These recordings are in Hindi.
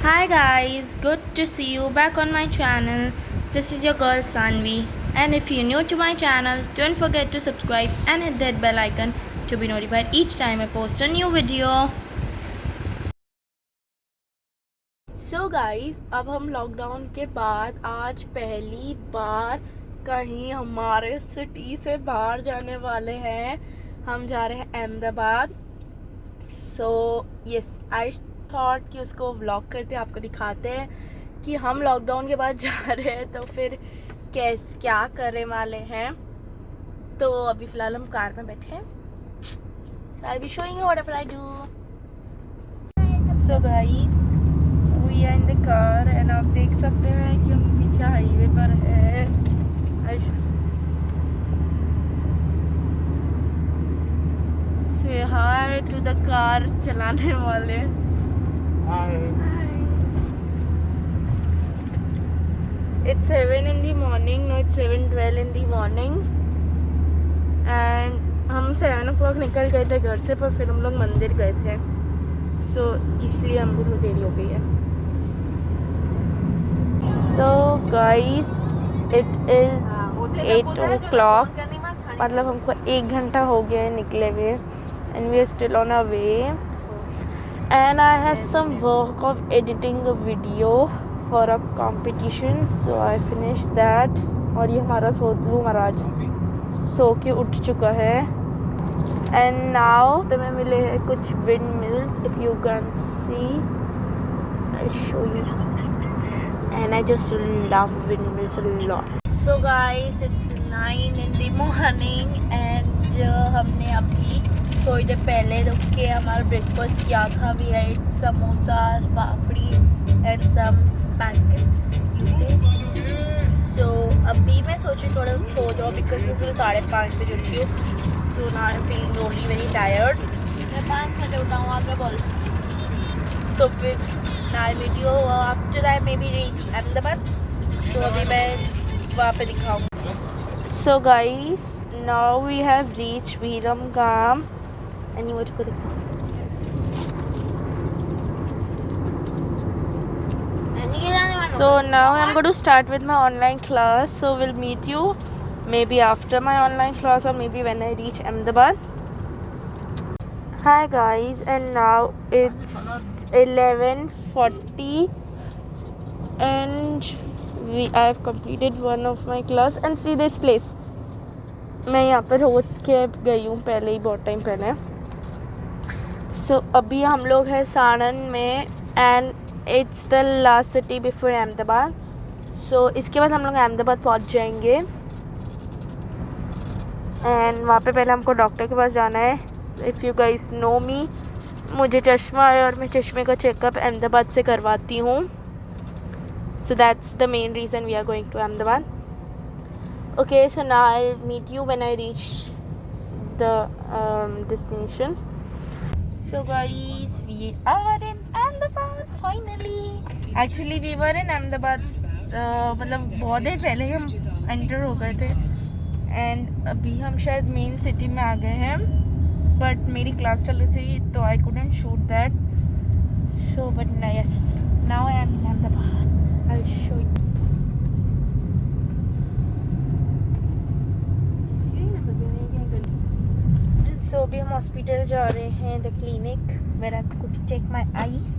Hi guys, good to see you back on my channel. This is your girl Sanvi, and if you're new to my channel, don't forget to subscribe and hit that bell icon to be notified each time I post a new video. So guys, अब हम लॉकडाउन के बाद आज पहली बार कहीं हमारे सिटी से बाहर जाने वाले हैं. हम जा रहे हैं Ahmedabad. So yes, I thought कि उसको व्लॉग करते आपको दिखाते हैं कि हम लॉकडाउन के बाद जा रहे हैं तो फिर क्या करने वाले हैं. तो अभी फ़िलहाल हम कार में बैठे हैं. So I'll be showing you whatever I do. So guys, we are in the car and आप देख सकते हैं कि हम पीछे हाईवे पर है. Say hi to the car चलाने वाले. Hi. It's 7 in the morning. No, it's 7:12 in the morning. And हम 7 o'clock निकल गए थे घर से, पर फिर हम लोग मंदिर गए थे. So इसलिए हमको थोड़ी देरी हो गई है. So guys, it is 8 o'clock. मतलब हमको 1 घंटा हो गया है निकले हुए. And we are still on our way. And I had some work of editing a video for a competition, so I finished that. और ये हमारा सोतलू महाराज सो के उठ चुका है. And now तुम्हें मिले हैं कुछ windmills. If you can see, I'll show you. And I just love windmills a lot. So guys, it's 9 in the morning and हमने अभी थोड़ी देर पहले रुक के हमारा ब्रेकफास्ट किया था. We had samosa, papdi and some pancakes you say. सो अभी मैं सोची थोड़ा सो जाऊँ बिकॉज मैं सुबह 5:30 बजे उठी हूँ. So now I am feeling really very tired. मैं 5 बजे उठा हूँ, आगे बोल. तो फिर now video after I may be reach Ahmedabad. So अभी मैं वहाँ पे दिखाऊँगी. So guys, now we have reach Viramgam. Any word को दिखा. So now I'm going to start with my online class. So we'll meet you maybe after my online class or maybe when I reach Ahmedabad. Hi guys, and now it's 11:40 and I have completed one of my class. And see this place. मैं यहाँ पर हो के गई हूँ पहले ही, बहुत टाइम पहले. सो अभी हम लोग हैं साणन में and it's the last city before Ahmedabad. So इसके बाद हम लोग अहमदाबाद पहुँच जाएंगे. एंड वहाँ पे पहले हमको डॉक्टर के पास जाना है. इफ़ यू गाइस नो मी, मुझे चश्मा है और मैं चश्मे का चेकअप अहमदाबाद से करवाती हूँ. So that's the main reason we are going to Ahmedabad. Okay, so now I will meet you when I reach the destination. So guys, we are in Ahmedabad finally. Actually we were in Ahmedabad मतलब बहुत देर पहले ही हम एंटर हो गए थे. एंड अभी हम शायद मेन सिटी में आ गए हैं, बट मेरी क्लास चल रही थी तो I couldn't shoot that. So but yes, now I am in Ahmedabad. I will show you. So अभी हम हॉस्पिटल जा रहे हैं, the clinic, where I could take my eyes.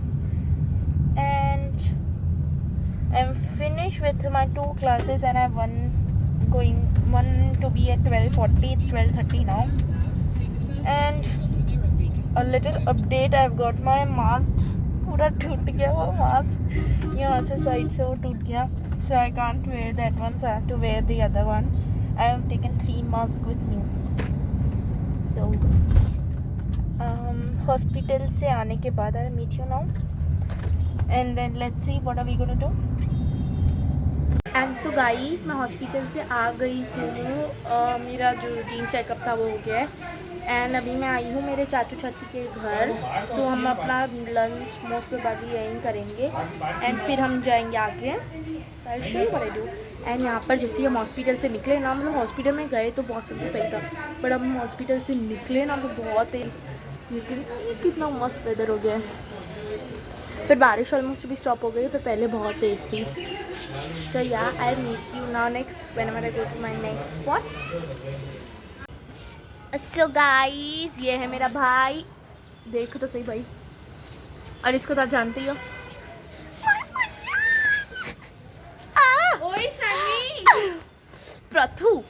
And I am finish with my 2 classes and I have one to be at 12:40. It's 12:30 now. And a little update, I have got my mask. पूरा टूट गया वो मास्क, यहाँ से साइड से वो टूट गया. So I can't wear that one, so I have to wear the other one. I have taken 3 masks with me. So hospital से आने के बाद I meet you now and then let's see what are we gonna do. And so guys, मैं हॉस्पिटल से आ गई हूँ. मेरा जो रूटीन चेकअप था वो हो गया है. एंड अभी मैं आई हूँ मेरे चाचू चाची के घर. सो हम अपना लंच मोस्ट प्रोबेबली यहीं करेंगे एंड फिर हम जाएंगे आगे. So I will show you what I do. And यहाँ पर जैसे ही हम हॉस्पिटल से निकले ना, मतलब हॉस्पिटल में गए तो बहुत सब सही था, बट अब हम हॉस्पिटल से निकले ना तो बहुत कितना मस्त वेदर हो गया है. फिर बारिश ऑलमोस्ट भी स्टॉप हो गई, पर पहले बहुत तेज़ थी. So yeah I meet you now next whenever I go to my next spot. So guys, ये है मेरा भाई, देखो तो सही भाई, और इसको तो आप जानते ही हो. ओए सनी प्रथु.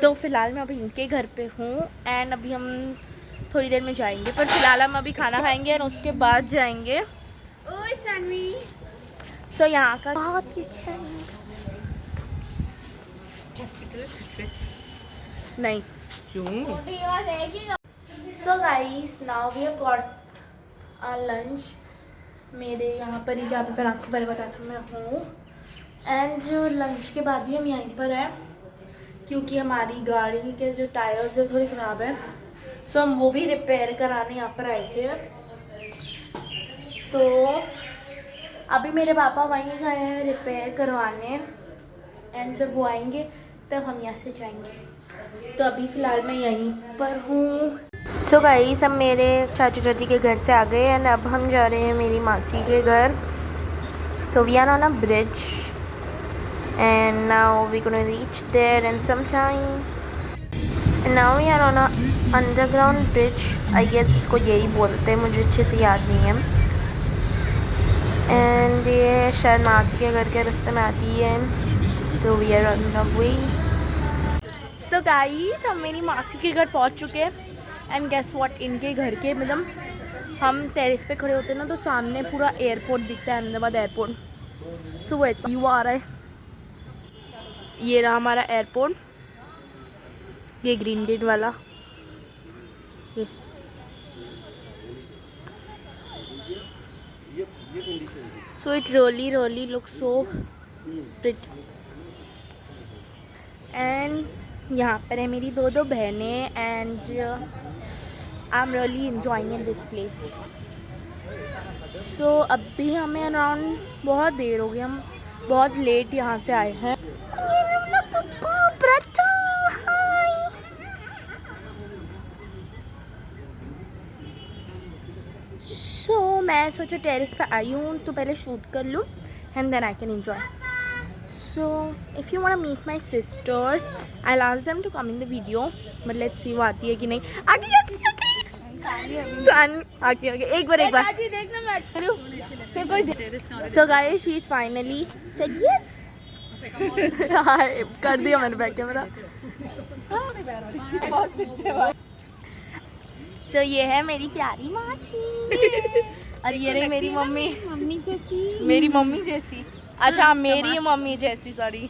तो फिलहाल मैं अभी इनके घर पे हूँ एंड अभी हम थोड़ी देर में जाएंगे, पर फिलहाल हम अभी खाना खाएंगे और उसके बाद जाएंगे. ओए सनवी. सो यहाँ का बहुत ही अच्छा है. नहीं क्यों. So guys, now we have got our lunch. मेरे यहाँ पर ही जहाँ पे मैं आपको पहले बताया था मैं हूँ. एंड जो लंच के बाद भी हम यहीं पर हैं क्योंकि हमारी गाड़ी के जो टायर्स है थोड़ी ख़राब है. सो हम वो भी रिपेयर कराने यहाँ पर आए थे. तो अभी मेरे पापा वहीं गए हैं रिपेयर करवाने एंड जब वो आएंगे तब हम यहाँ से जाएंगे. तो अभी फ़िलहाल मैं यहीं पर हूँ. सो गाइस, हम मेरे चाचू चाची के घर से आ गए एंड अब हम जा रहे हैं मेरी मासी के घर. So we are on a bridge and now we're gonna reach there in some time. And now we are on a underground bridge, I guess इसको यही बोलते हैं, मुझे अच्छे से याद नहीं है. एंड ये शायद मासी के घर के रास्ते में आती है. तो we are on the way. So guys, हम मेरी मासी के घर पहुंच चुके हैं एंड गेस व्हाट, इनके घर के मतलब हम टेरेस पे खड़े होते हैं ना तो सामने पूरा एयरपोर्ट दिखता है, अहमदाबाद एयरपोर्ट. सो वो व्यू आ रहा है. ये रहा हमारा एयरपोर्ट, ये ग्रीन गेट वाला. So it really looks so pretty. And यहाँ पर है मेरी दो बहनें and I am really enjoying in this place. सो अभी हमें अराउंड बहुत देर हो गई, हम बहुत लेट यहाँ से आए हैं. सो मैं सोचा टेरेस पे आई हूँ तो पहले शूट कर लूँ and then I can enjoy. So if you want to meet my sisters I will ask them to come in the video, but let's see वो आती है कि नहीं. आगे एक बार देखना मैं कोई. So guys, she is finally said yes. कर दिया मैंने बैक कैमरा. सो ये है मेरी प्यारी मासी और ये रही मेरी मम्मी जैसी. मेरी मम्मी जैसी. अच्छा, मेरी मम्मी जैसी, सॉरी.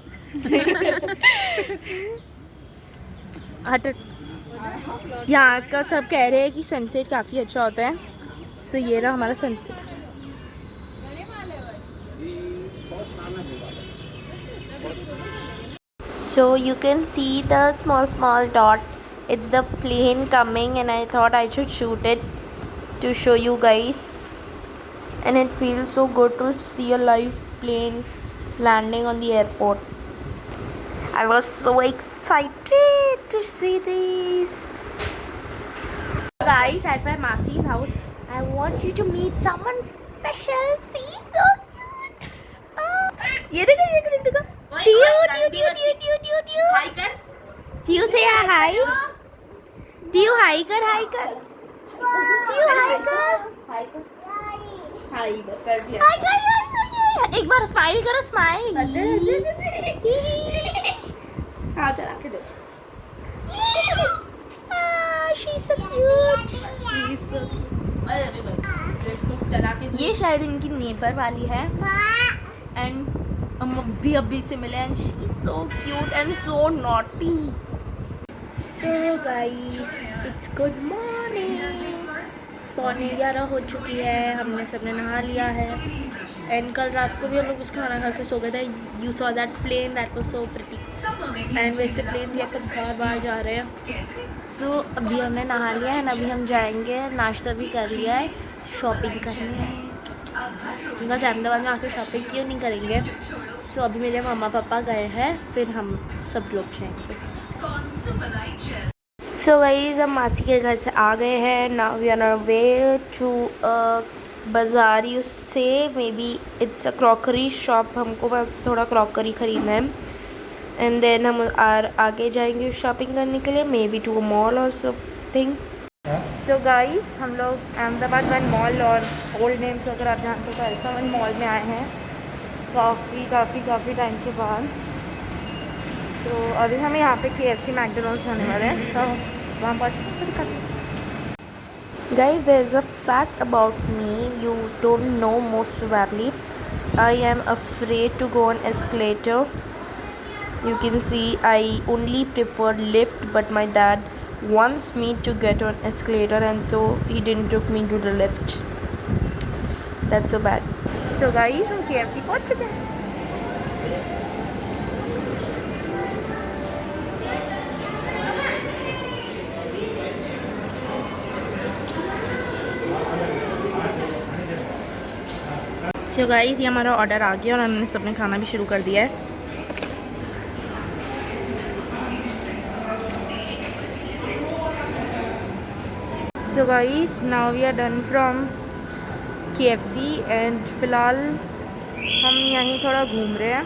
यहाँ का सब कह रहे हैं कि सनसेट काफ़ी अच्छा होता है. सो ये रहा हमारा sunset. So you can see the small dot. It's the plane coming and I thought I should shoot it to show you guys. And it feels so good to see a live plane landing on the airport. I was so excited to see this. Guys, at my Masi's house, I want you to meet someone special. See, so cute. ये देखो. Hi कर. Do you say hi? Do you hi कर. Do you hi कर. Hi बस कर दिया. Hi कर. एक बार स्माइल करो, स्माइल. हाँ, चला के दो. She's so cute. She's so cute. ये शायद इनकी नेबर वाली है एंड हम अभी से मिले and she is so cute and so naughty. So guys, it's good morning. 11:15 हो चुकी है. हमने सबने नहा लिया है एंड कल रात को भी हम लोग उस खाना खा के सो गए थे. You saw that plane, that was so pretty. And वैसे प्लेन्स यहाँ पर बार जा रहे हैं. सो अभी हमने नहा लिया है. अभी हम जाएंगे, नाश्ता भी कर लिया है, शॉपिंग करने. बिकॉज अहमदाबाद में आकर शॉपिंग क्यों नहीं करेंगे. सो अभी मेरे मम्मा पापा गए हैं, फिर हम सब लोग जाएंगे. सो गाइस, हम मासी के घर से आ गए हैं. Now we are on our way to बाज़ारी उससे maybe it's a crockery shop, हमको बस थोड़ा क्रॉकरी ख़रीदना है एंड देन हम आगे जाएंगे शॉपिंग करने के लिए, maybe to a mall और समथिंग। सो गाइस हम लोग अहमदाबाद वन मॉल और ओल्ड नेम्स अगर आप जानते हो तो अल्फा वन मॉल में आए हैं काफ़ी टाइम के बाद। सो अभी हम यहाँ पे KFC मैकडोनल्ड्स जाने वाले हैं, तो वहाँ पहुँच। Guys, there's a fact about me you don't know most probably. I am afraid to go on escalator. You can see I only prefer lift, but my dad wants me to get on escalator and so he didn't took me to the lift. That's so bad. So guys, हम KFC पहुँच चुके हैं। सो गाइस ये हमारा ऑर्डर आ गया और हमने सबने खाना भी शुरू कर दिया है। So guys now we are done from KFC and फ़िलहाल हम यहीं थोड़ा घूम रहे हैं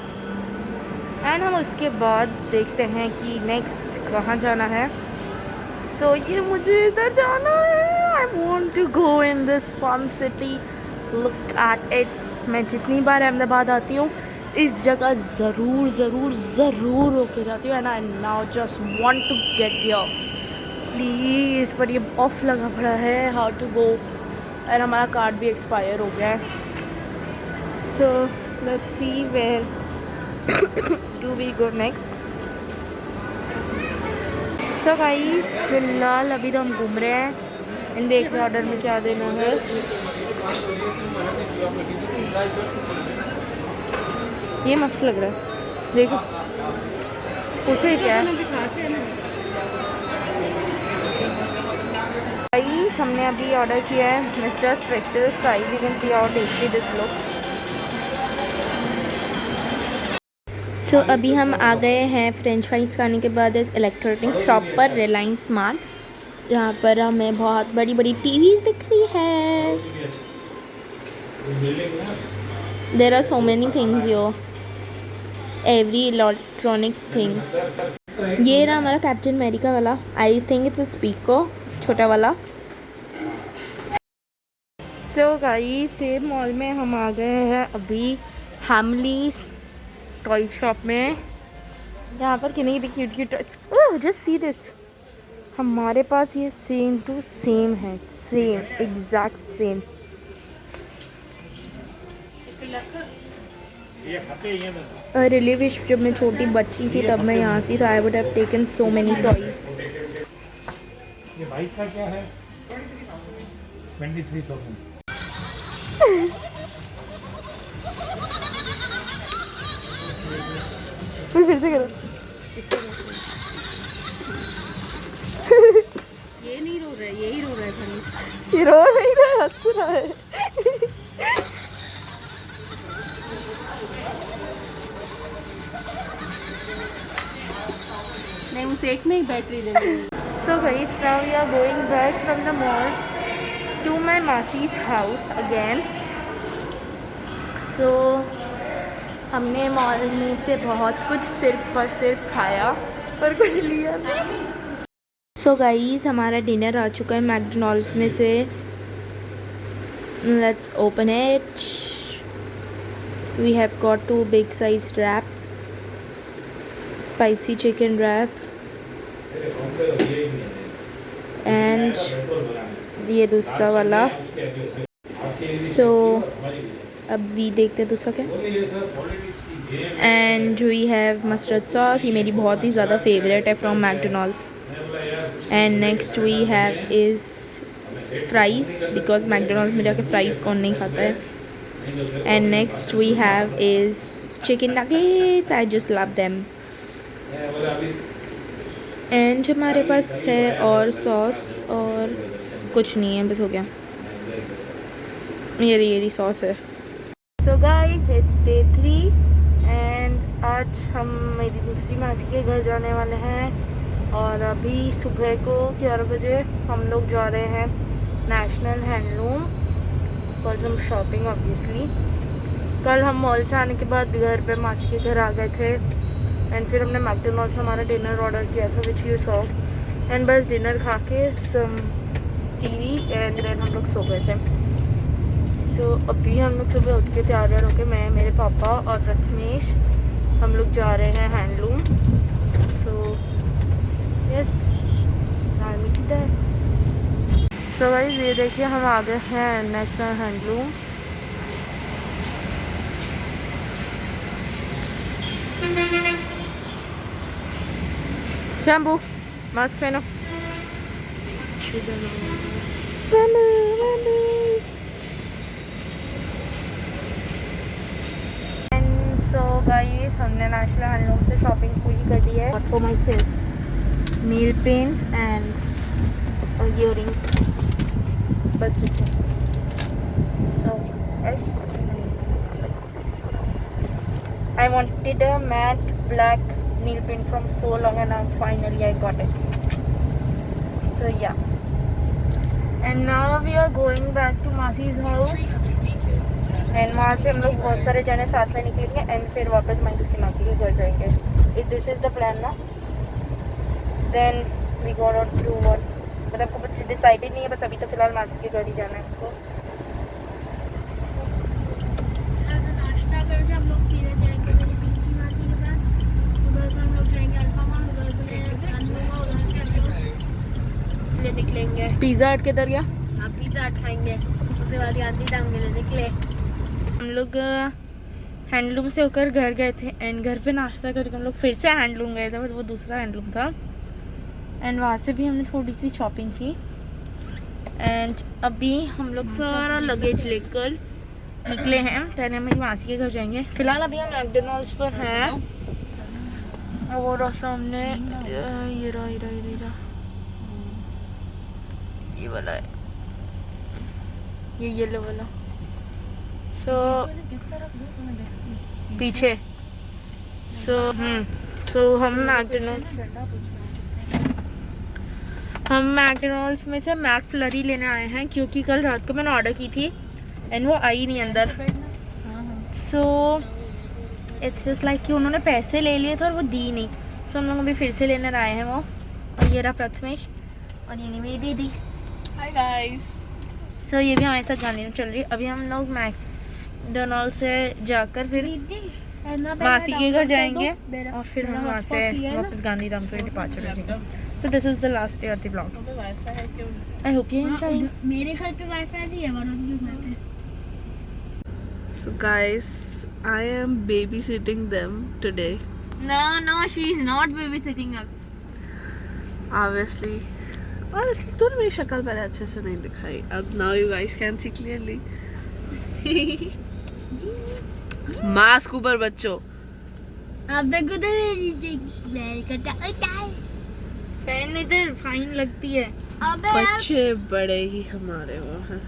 एंड हम उसके बाद देखते हैं कि नेक्स्ट कहाँ जाना है। सो ये मुझे इधर जाना है। I want to go in this fun city, look at it. मैं जितनी बार अहमदाबाद आती हूँ इस जगह ज़रूर होके जाती हूँ and I now just want to get here please. पर ये ऑफ लगा पड़ा है, हाउ टू गो, एंड हमारा कार्ड भी एक्सपायर हो गया है। So let's see where do we go next. So guys फिलहाल अभी तो हम घूम रहे हैं एंड देख रहे ऑर्डर में क्या देना है। ये मस्त लग रहा है, देखो पूछो ये क्या है। गाइस हमने अभी ऑर्डर किया है mister special fries. You can see how tasty this look. So अभी हम आ गए हैं फ्रेंच फ्राइज खाने के बाद इस इलेक्ट्रॉनिक शॉप पर, रिलायंस स्मार्ट, जहाँ पर हमें बहुत बड़ी टीवीज़ दिख रही है। There are so many things yo, every electronic thing. ये रहा हमारा कैप्टन अमेरिका वाला, I think it's a speaker, छोटा वाला। सो गाइस सेम मॉल में हम आ गए हैं अभी हैमलीज टॉय शॉप में, यहाँ पर कितनी cute oh just see this. हमारे पास ये सेम टू सेम है, same exact same. Really wish जब मैं छोटी बच्ची थी तब मैं यहाँ थी तो I would have taken so many toys. ये बाइक का क्या है? 23,000। फिर से करो। ये नहीं रो रहा है, यही रो रहा है खाली। ये रो नहीं रहा, हंस रहा है। नहीं उस एक में ही बैटरी देंगे। So guys, now we are going back from the mall to my Masi's house again. So हमने मॉल में से बहुत कुछ सिर्फ और सिर्फ खाया पर कुछ लिया नहीं। So guys हमारा डिनर आ चुका है मैकडोनल्ड्स में से। Let's open it. We have got 2 big sized wraps, spicy chicken wrap and ये दूसरा वाला। सो अभी देखते हैं दूसरा क्या। And we have mustard sauce, ये मेरी बहुत ही ज़्यादा फेवरेट है from McDonald's. And next we have is fries, because McDonald's में जाके फ्राइज़ कौन नहीं खाता है। And next we have is chicken nuggets, I just love them. And हमारे पास है और सॉस और कुछ नहीं है, बस हो गया। ये सॉस है। So guys it's day 3 and आज हम मेरी दूसरी मासी के घर जाने वाले हैं और अभी सुबह को 11 बजे हम लोग जा रहे हैं नेशनल हैंडलूम बिकॉज हम शॉपिंग ऑब्वियसली। कल हम मॉल से आने के बाद घर पे मासी के घर आ गए थे एंड फिर हमने मैकडोनल्ड्स से हमारा डिनर ऑर्डर किया था विच यू सॉ, एंड बस डिनर खा के सम टीवी एंड देन हम लोग सो गए थे। सो अभी हम लोग सुबह उठ के तैयार होके मैं, मेरे पापा और प्रथमेश हम लोग जा रहे हैं हैंडलूम। सो यस, सो गाइस ये देखिए हम आ गए हैं नेशनल हैंडलूम। शैम्पू मास्क पहनो। सो गाइस हमने नेशनल हैंडलूम से शॉपिंग पूरी कर दी है for myself, nail paint and earrings बस। So I wanted a matte black nail paint from so long and now finally I got it. So yeah, and now we are going back to Masi's house and वहाँ से हम लोग बहुत सारे जने साथ में निकलेंगे एंड फिर वापस मासी मासी के घर जाएंगे। If this is the plan ना, then we go on to what, मतलब कुछ डिसाइडेड नहीं है, बस अभी तो फिलहाल मासी के घर ही जाना है हमको। नाश्ता करके हम लोग सीधे जाएंगे मेरी पिंकी मासी के पास, उधर से हम लोग जाएंगे अल्फा मॉल, उधर से अनमोल, उधर से हम लोग ले निकलेंगे पिज़्ज़ा हट के इधर गया, हाँ पिज़्ज़ा हट खाएंगे, उसके बाद गांधी धाम के लिए निकले। हम लोग हैंडलूम से होकर घर गए थे एंड घर पे नाश्ता करके हम लोग फिर से हैंडलूम गए थे, बट वो दूसरा हैंडलूम था एंड वहाँ से भी हमने थोड़ी सी शॉपिंग की एंड अभी हम लोग सारा लगेज लेकर निकले हैं। पहले मेरी मासी के घर जाएंगे, फिलहाल अभी हम मैकडोनल्ड्स पर हैं और सामने ये रहा ये वाला है, ये येलो वाला। सो पीछे सो हम मैकडोनल्ड्स में से मैकफ्लरी लेने आए हैं क्योंकि कल रात को मैंने ऑर्डर की थी एंड वो आई नहीं अंदर। सो इट्स जस्ट लाइक कि उन्होंने पैसे ले लिए थे और वो दी नहीं। सो हम लोग अभी फिर से लेने आए हैं वो, और ये रहा प्रथमेश और ये नहीं मेरी दीदी। Hi guys. सो ये भी हमारे साथ गांधी में चल रही है। अभी हम लोग मैकडोनल्ड से जाकर फिर मासी के घर जाएंगे और फिर हम वहाँ से वापस गांधी धाम पे डिपार्चर हो जाएंगे। So this is the last day of the vlog. I hope you enjoy. मेरे घर पे वाईफाई नहीं है, वरुण के घर पे। So guys, I am babysitting them today. No, she is not babysitting us. Obviously तूने मेरी शक्ल पहले अच्छे से नहीं दिखाई, अब now you guys can see clearly. Mask ऊपर बच्चों। अब देखो तो पेन इधर फाइन लगती है। अबे यार। बच्चे बड़े ही हमारे वो हैं।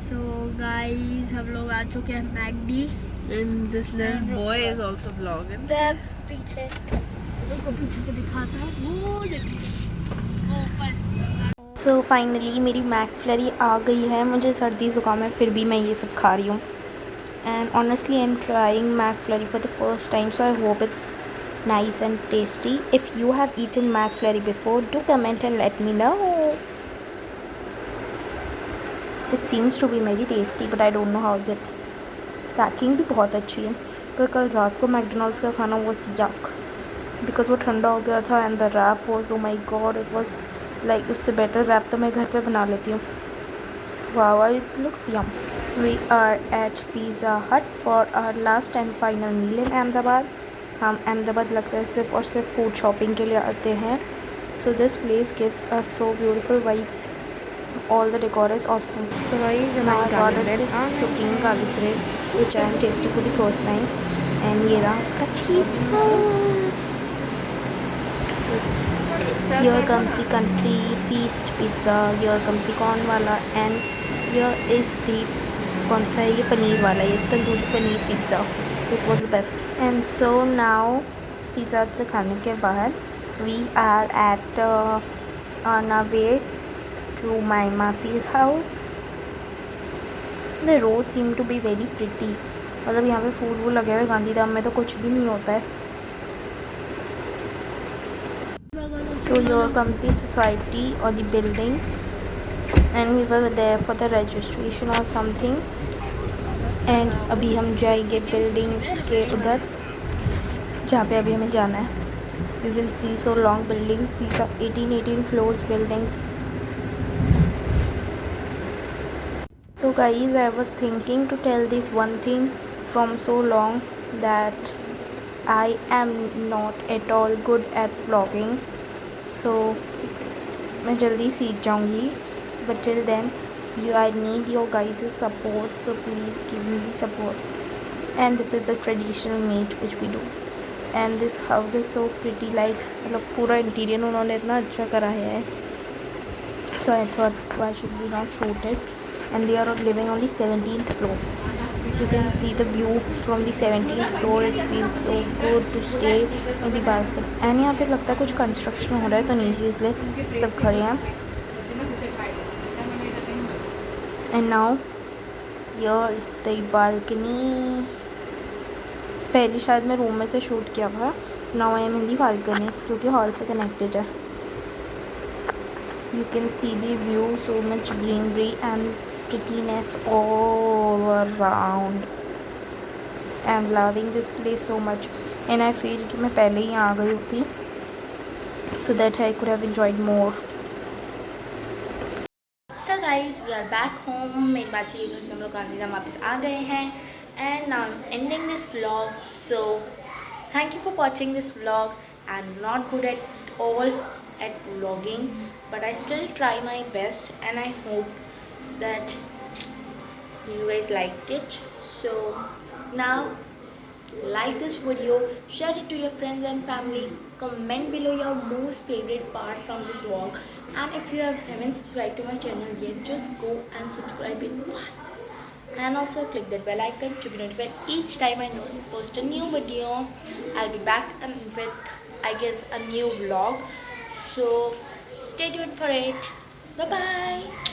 So guys, हम लोग आ चुके हैं McD. And this little boy is also vlogging. पीछे रुको, पीछे को दिखाता है वो ऊपर। सो फाइनली मेरी मैकफ्लरी आ गई है। मुझे सर्दी ज़ुकाम है फिर भी मैं ये सब खा रही हूँ and honestly I am trying McFlurry for the first time, so I hope it's nice and tasty. If you have eaten McFlurry before, do comment and let me know. It seems to be very tasty, but I don't know how is it. Packing भी बहुत अच्छी है, पर कल रात को मैकडोनल्ड्स का खाना वो yuck बिकॉज वो ठंडा हो गया था and the wrap was, oh my God, it was like उससे बेटर रैप तो मैं घर पे बना लेती हूँ। वाह, it looks yum. We are at Pizza Hut for our last and final meal in Ahmedabad. हम अहमदाबाद लगता है सिर्फ और सिर्फ फूड शॉपिंग के लिए आते हैं। So this place gives us so beautiful vibes, all the decor is awesome. So guys, I got this supreme garlic bread which I am tasting for the first time, and ये रहा उसका cheese. Here comes the country feast pizza, here comes the corn वाला, and here is the कौन सा है ये पनीर वाला, ये tandoori paneer pizza. This was the best. And so now pizza से खाने के बाद we are at on our way to my Masi's house. The road seem to be very pretty, मतलब यहाँ पे फूल वूल लगे हुए, गांधीधाम में तो कुछ भी नहीं होता है. So here comes the society or the building, and we were there for the registration or something. And अभी हम जाएंगे बिल्डिंग के उधर जहाँ पे अभी हमें जाना है. You can see so long buildings. These are 18 floors buildings. So guys, I was thinking to tell this one thing from so long, that I am not at all good at vlogging. So मैं जल्दी सीख जाऊँगी, but till then I need your guys' support, so please give me the support. And this is the traditional meet which we do, and this house is so pretty, like मतलब पूरा इंटीरियर उन्होंने इतना अच्छा कराया है. So I thought why should we not shoot it. And they are living on the 17th floor. So you can see the view from the 17th floor. It feels so good to stay in the balcony. And यहाँ पे लगता है कुछ कंस्ट्रक्शन हो रहा है तो नीचे इसलिए सब खड़े हैं. And now here is the balcony. पहले शायद मैं रूम में से शूट किया था. Now I am in the balcony जो कि हॉल से कनेक्टेड है. You can see the view, so much greenery and prettiness all around. I'm loving this place so much, and I feel कि मैं पहले ही आ गई होती, so that I could have enjoyed more. So guys, we are back home. मेरी बात के घर से हम लोग गांधीधाम वापस आ गए हैं, and now I'm ending this vlog. So thank you for watching this vlog. I'm not good at all at vlogging, but I still try my best, and I hope that you guys like it. So now like this video, share it to your friends and family, comment below your most favorite part from this vlog, and if you haven't subscribed to my channel yet, just go and subscribe it fast, and also click that bell icon to be notified each time I post a new video. I'll be back and with, I guess, a new vlog, so stay tuned for it. Bye bye.